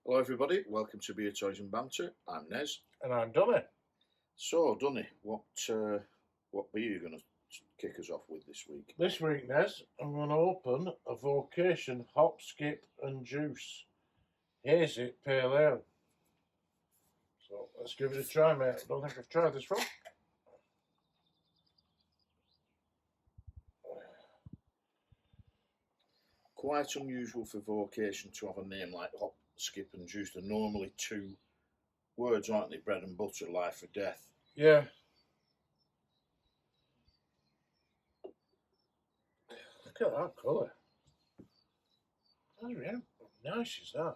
Hello everybody, welcome to Beer Toys and Banter. I'm Nez. And I'm Donny. So, Dunny, what beer are you going to kick us off with this week? This week, Nez, I'm going to open a Vocation Hop, Skip and Juice Hazy Pale Ale. So let's give it a try, mate. I don't think I've tried this one. Quite unusual for Vocation to have a name like Hop, Skip and Juice. They're normally two words, aren't they? Bread and butter, life or death. Yeah. Look at that colour. How nice is that?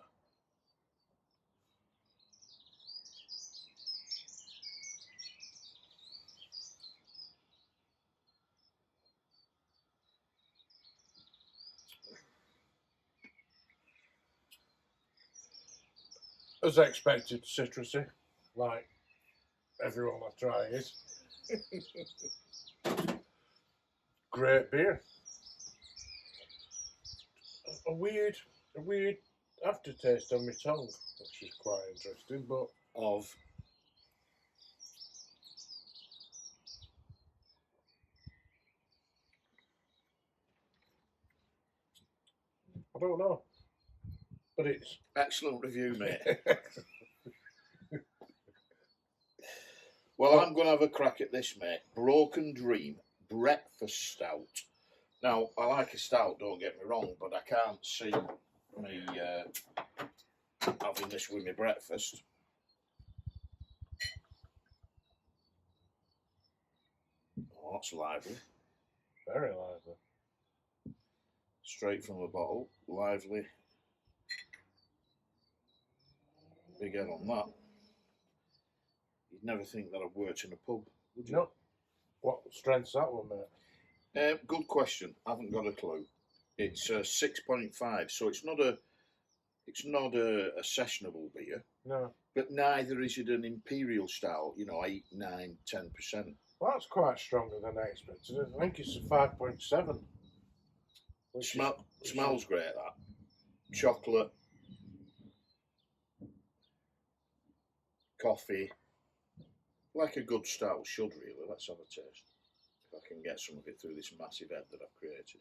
As expected, citrusy, like everyone I try is. Great beer. A weird aftertaste on my tongue, which is quite interesting, but Of I don't know. But it's excellent review, mate. Well, I'm going to have a crack at this, mate. Broken Dream Breakfast Stout. Now, I like a stout, don't get me wrong, but I can't see me having this with my breakfast. Oh, that's lively. very lively. Straight from the bottle. Lively. Big head on that. You'd never think that I've worked in a pub, would you? No. What strength's that one, mate? Good question. I haven't got a clue. It's 6.5, so it's not a sessionable beer, No. but neither is it an imperial style. 8, 9, 10%. Well, that's quite stronger than I expected. I think it's a 5.7. Smells great. That chocolate, coffee, like a good stout should really. Let's have a taste. If I can get some of it through this massive head that I've created.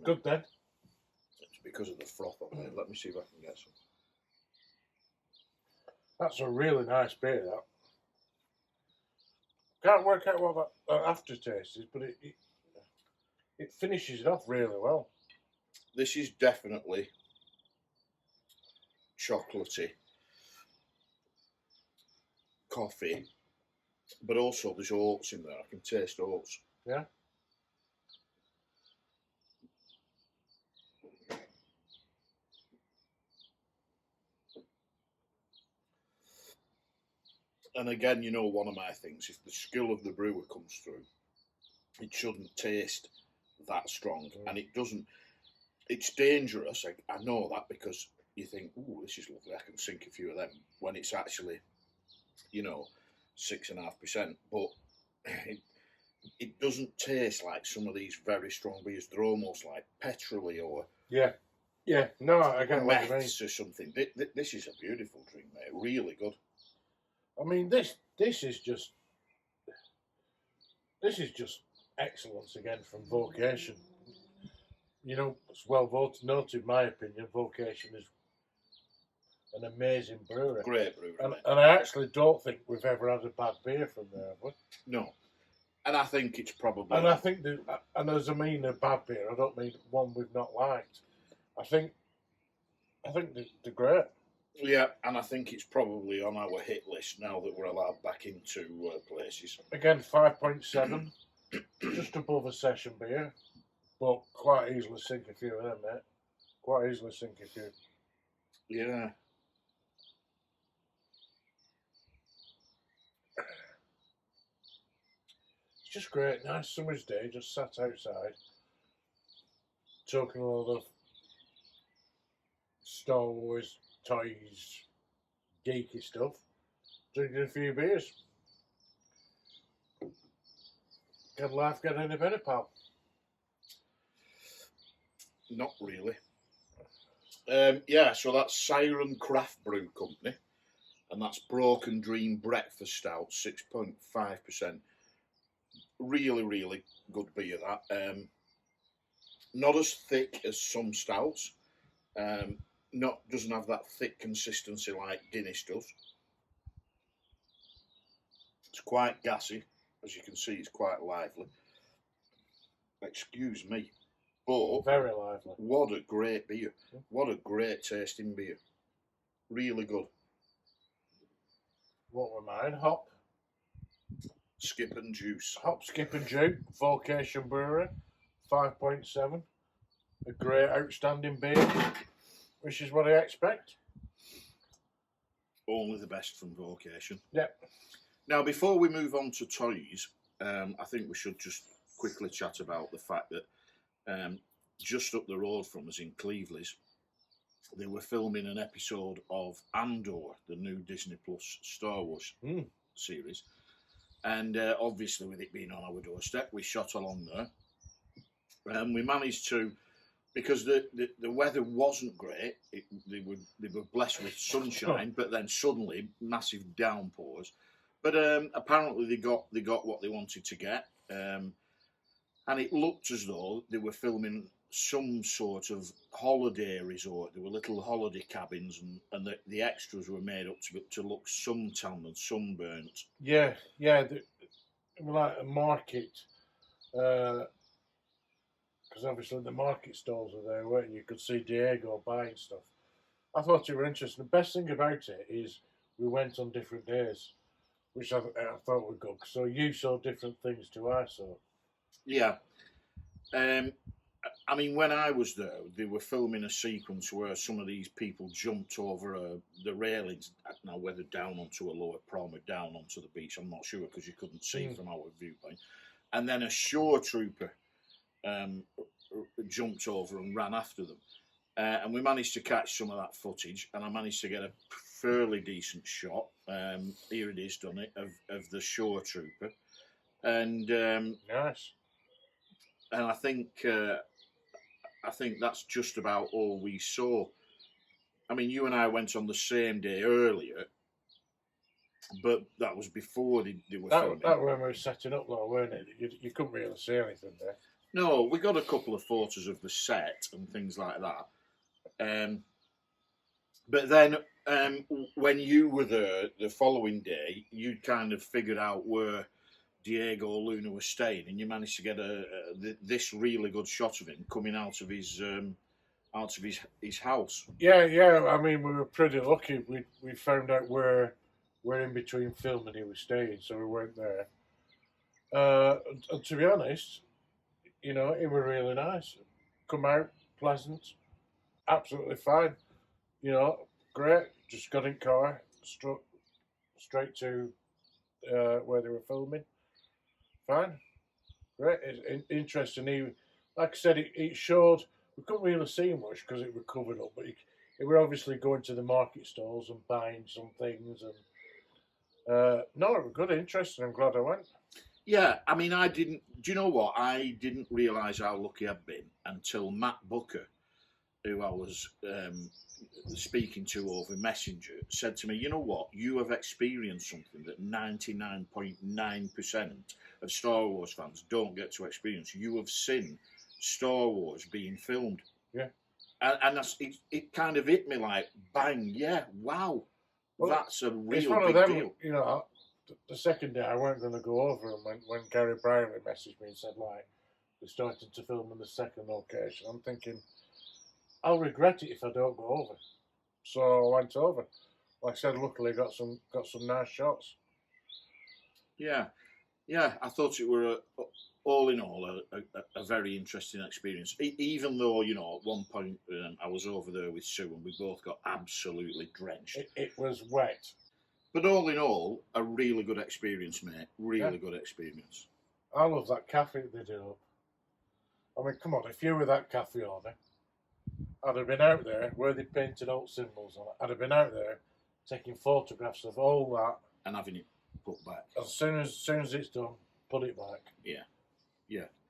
Good then. It's because of the froth on it. Let me see if I can get some. That's a really nice beer, that. Can't work out what that aftertaste is, but it finishes it off really well. This is definitely chocolatey, coffee, but also there's oats in there. I can taste oats. Yeah. And again, one of my things, if the skill of the brewer comes through, it shouldn't taste that strong. And it doesn't. It's dangerous. I know that because you think, oh, this is lovely, I can sink a few of them, when it's actually, 6.5%. But it doesn't taste like some of these very strong beers. They're almost like petrol-y or... Yeah. No, I get what you mean. Or something. This is a beautiful drink, mate. Really good. I mean, this is just excellence again from Vocation. It's well noted, in my opinion. Vocation is an amazing brewery. Great brewery. And I actually don't think we've ever had a bad beer from there, have we? No. And I think it's probably... And I think as I mean a bad beer, I don't mean one we've not liked. I think they're great. Yeah, and I think it's probably on our hit list now that we're allowed back into places. Again, 5.7, just above a session beer, but quite easily sink a few of them, mate. Quite easily sink a few. Yeah. It's just great. Nice summer's day, just sat outside, talking a lot of Star Wars, toys, geeky stuff, drinking a few beers. Can life get any better, pal? Not really. So that's Siren Craft Brew Company, and that's Broken Dream Breakfast Stout, 6.5%. Really, really good beer. That not as thick as some stouts. Doesn't have that thick consistency like Guinness does. It's quite gassy, as you can see. It's quite lively. Excuse me, but Very lively. what a great beer! What a great tasting beer. Really good. What were mine? Hop, Skip and juice. Hop, Skip and Juke, Vocation Brewery, 5.7. A great, outstanding beer, which is what I expect. Only the best from Vocation. Yep. Now, before we move on to toys, I think we should just quickly chat about the fact that just up the road from us in Cleveland, they were filming an episode of Andor, the new Disney Plus Star Wars series. And obviously, with it being on our doorstep, we shot along there. And we managed to, because the weather wasn't great, they were blessed with sunshine, but then suddenly massive downpours. But apparently they got what they wanted to get, and it looked as though they were filming some sort of holiday resort. There were little holiday cabins, and the extras were made up to look suntanned and sunburnt. Yeah, it was like a market, because obviously the market stalls were there, weren't you? You could see Diego buying stuff. I thought it were interesting. The best thing about it is we went on different days, which I thought were good. So you saw different things to I saw. Yeah. I mean, when I was there, they were filming a sequence where some of these people jumped over the railings, now whether down onto a lower prom or down onto the beach, I'm not sure, because you couldn't see from our viewpoint. And then a shore trooper jumped over and ran after them. And we managed to catch some of that footage, and I managed to get a fairly decent shot. Here it is, done it, of the shore trooper. And Nice. And I think that's just about all we saw. I mean, you and I went on the same day earlier, but that was before they were filming. That when we were setting up, though, weren't it? You couldn't really see anything there. No, we got a couple of photos of the set and things like that. But then when you were there the following day, you'd kind of figured out where Diego Luna was staying, and you managed to get this really good shot of him coming out of his house. Yeah. I mean, we were pretty lucky. We found out where in between filming he was staying, so we weren't there. And to be honest, you know, it was really nice. Come out, pleasant, absolutely fine. You know, great. Just got in car, straight to where they were filming. Fine, great. It's interesting. Like I said, it showed. We couldn't really see much because it was covered up, but it were obviously going to the market stalls and buying some things. And no, it was good, interesting. I'm glad I went. Yeah, I mean, I didn't. Do you know what? I didn't realise how lucky I'd been until Matt Booker, who I was speaking to over Messenger, said to me, "You know what? You have experienced something that 99.9% of Star Wars fans don't get to experience. You have seen Star Wars being filmed." Yeah. And it kind of hit me like, bang, yeah, wow. Well, that's a real it's one big of them, deal. You know, the second day I weren't going to go over, and when Gary Brierley messaged me and said, like, we started to film in the second location, I'm thinking, I'll regret it if I don't go over. So I went over. Like I said, luckily got some nice shots. Yeah, I thought it were all in all a very interesting experience. Even though, you know, at one point I was over there with Sue and we both got absolutely drenched. It was wet. But all in all, a really good experience, mate. Really good experience. I love that cafe they do. I mean, come on, if you were that cafe owner, I'd have been out there where they painted old symbols on it. I'd have been out there taking photographs of all that and having it put back. As soon as it's done, put it back. Yeah.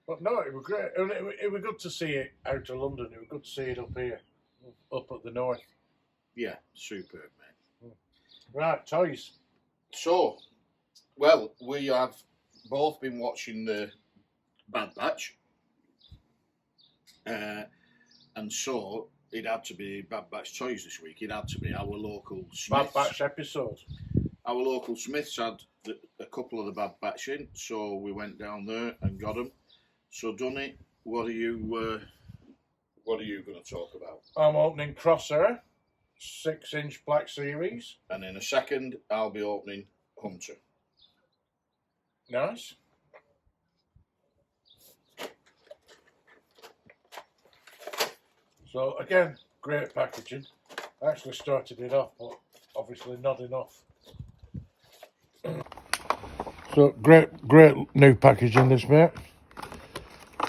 But no, it was great. And it was good to see it out of London. It was good to see it up here, up at the north. Yeah, superb, mate. Right, toys. So, well, we have both been watching the Bad Batch. And so it had to be Bad Batch Toys this week. It had to be our local Smiths. Bad Batch episode. Our local Smiths had a couple of the Bad Batch in, so we went down there and got them. So, Dunny, what are you going to talk about? I'm opening Crosshair, 6-inch Black Series. And in a second, I'll be opening Hunter. Nice. So again, great packaging. I actually started it off, but obviously not enough. So great new packaging this, mate.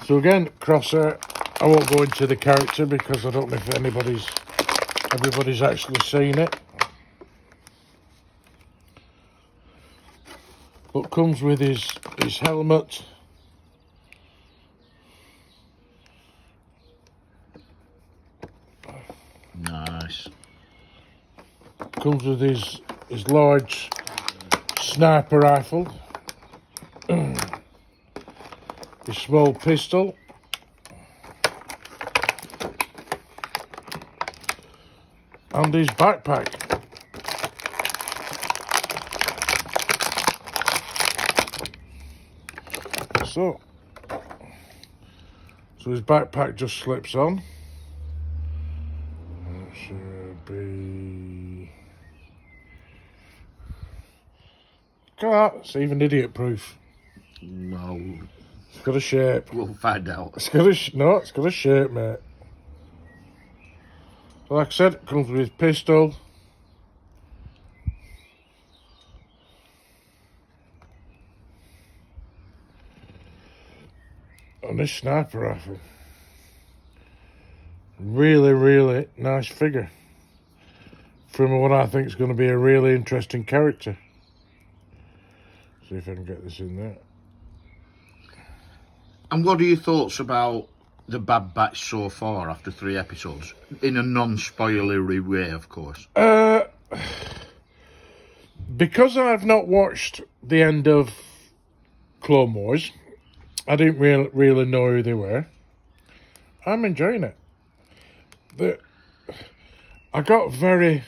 So again, Crosshair. I won't go into the character because I don't know if everybody's actually seen it. But comes with his helmet. Nice. Comes with his large sniper rifle. His small pistol. And his backpack. So his backpack just slips on. It should be... Look at that, it's even idiot proof. No. It's got a shape. We'll find out. It's got a shape, mate. Like I said, it comes with his pistol. And this sniper rifle. Really, really nice figure. From what I think is going to be a really interesting character. See if I can get this in there. And what are your thoughts about the Bad Batch so far after 3 episodes? In a non-spoilery way, of course. Because I've not watched the end of Clone Wars, I didn't really know who they were. I'm enjoying it. I got very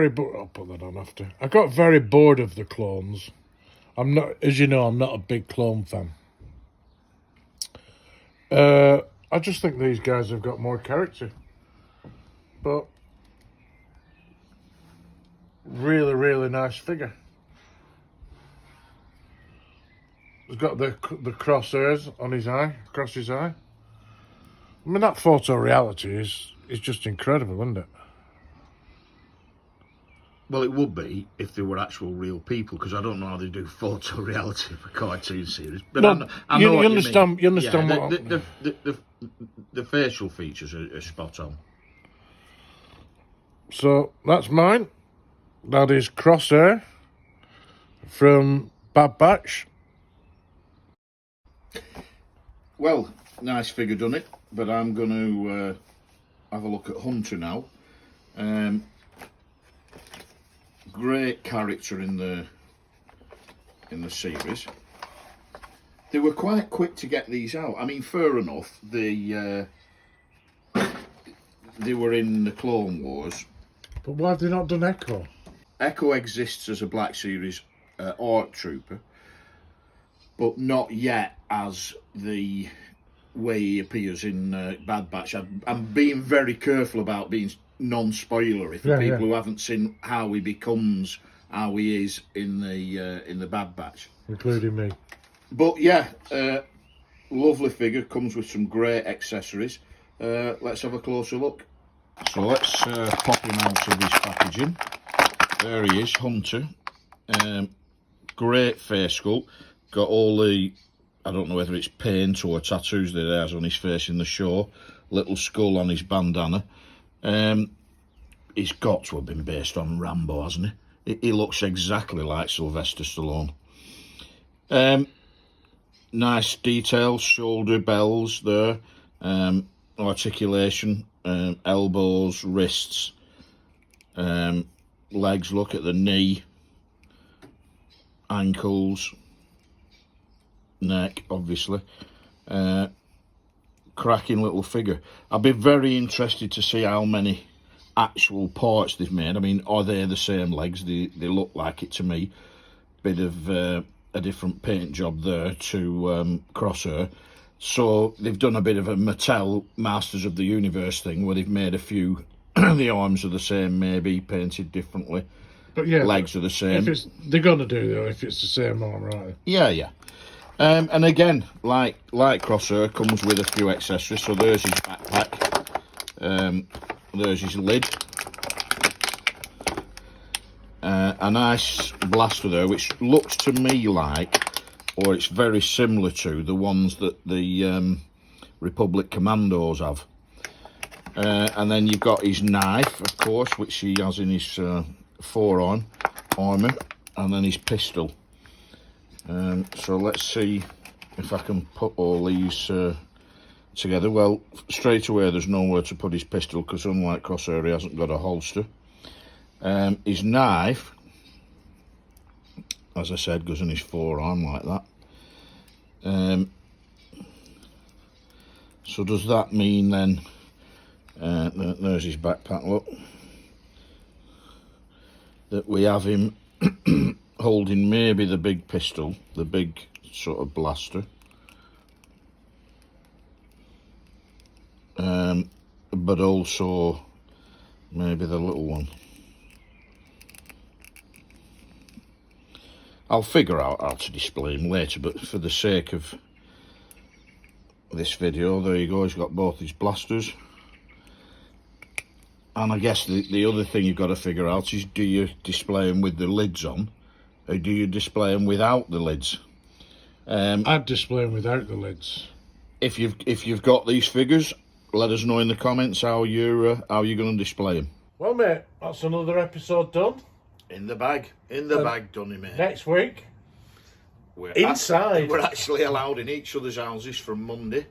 bored. I'll put that on after. I got very bored of the clones. I'm not, as you know, I'm not a big clone fan. I just think these guys have got more character. But really, really nice figure. He's got the crosshairs on his eye, across his eye. I mean, that photo reality is just incredible, isn't it? Well, it would be if they were actual real people, because I don't know how they do photo reality for cartoon series. But No, I know what understand. You understand yeah, what the facial features are spot on. So that's mine. That is Crosshair from Bad Batch. Well, nice figure, done it. But I'm going to have a look at Hunter now. Great character in the series. They were quite quick to get these out. I mean, fair enough. They were in the Clone Wars. But why have they not done Echo? Echo exists as a Black Series ARC Trooper, but not yet as the way he appears in Bad Batch. I'm being very careful about being non-spoilery for people who haven't seen how he becomes, how he is in the Bad Batch, including me. But yeah, lovely figure, comes with some great accessories. Let's have a closer look. So let's pop him out of his packaging. There he is, Hunter. Great face sculpt. Got all the, I don't know whether it's paint or tattoos that he has on his face in the show. Little skull on his bandana. He's got to have been based on Rambo, hasn't he? He looks exactly like Sylvester Stallone. nice details, shoulder bells there, articulation, elbows, wrists, legs. Look at the knee, ankles, neck, obviously. Cracking little figure. I'd be very interested to see how many actual parts they've made. I mean, are they the same legs? They look like it to me. Bit of a different paint job there to Crosshair. So they've done a bit of a Mattel Masters of the Universe thing where they've made a few. The arms are the same, maybe painted differently. But yeah, legs are the same. They're gonna do though if it's the same arm, right? Yeah. And again, like Crosshair, comes with a few accessories. So there's his backpack. There's his lid. A nice blaster there, which looks to me like, or it's very similar to, the ones that the Republic Commandos have. And then you've got his knife, of course, which he has in his forearm armour, and then his pistol. So let's see if I can put all these together. Well, straight away there's nowhere to put his pistol because unlike Crosshair, he hasn't got a holster. His knife, as I said, goes in his forearm like that. So does that mean then, there's his backpack, look, that we have him holding maybe the big pistol, the big sort of blaster, but also maybe the little one. I'll figure out how to display him later, but for the sake of this video, there you go, he's got both his blasters. And I guess the other thing you've got to figure out is, do you display them with the lids on, or do you display them without the lids? I'd display them without the lids. If you've got these figures, let us know in the comments how you're going to display them. Well, mate, that's another episode done. In the bag, Donny, mate. Next week, we're inside. We're actually allowed in each other's houses from Monday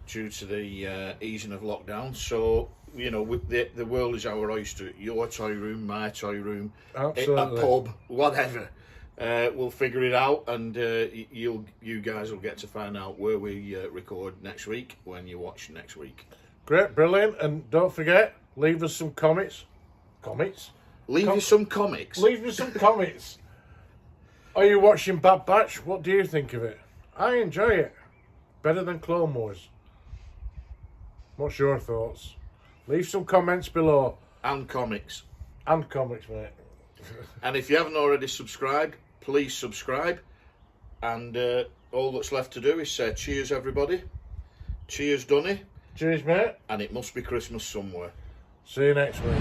due to the easing of lockdown. So, you know, the world is our oyster. Your toy room, my toy room, absolutely, a pub, whatever. We'll figure it out, and you guys will get to find out where we record next week when you watch next week. Great, brilliant, and don't forget, leave us some comments. Leave you some comics. Leave me some comments. Are you watching Bad Batch? What do you think of it? I enjoy it. Better than Clone Wars. What's your thoughts? Leave some comments below. And comics. And comics, mate. And if you haven't already subscribed, please subscribe. And all that's left to do is say cheers, everybody. Cheers, Donny. Cheers, mate. And it must be Christmas somewhere. See you next week.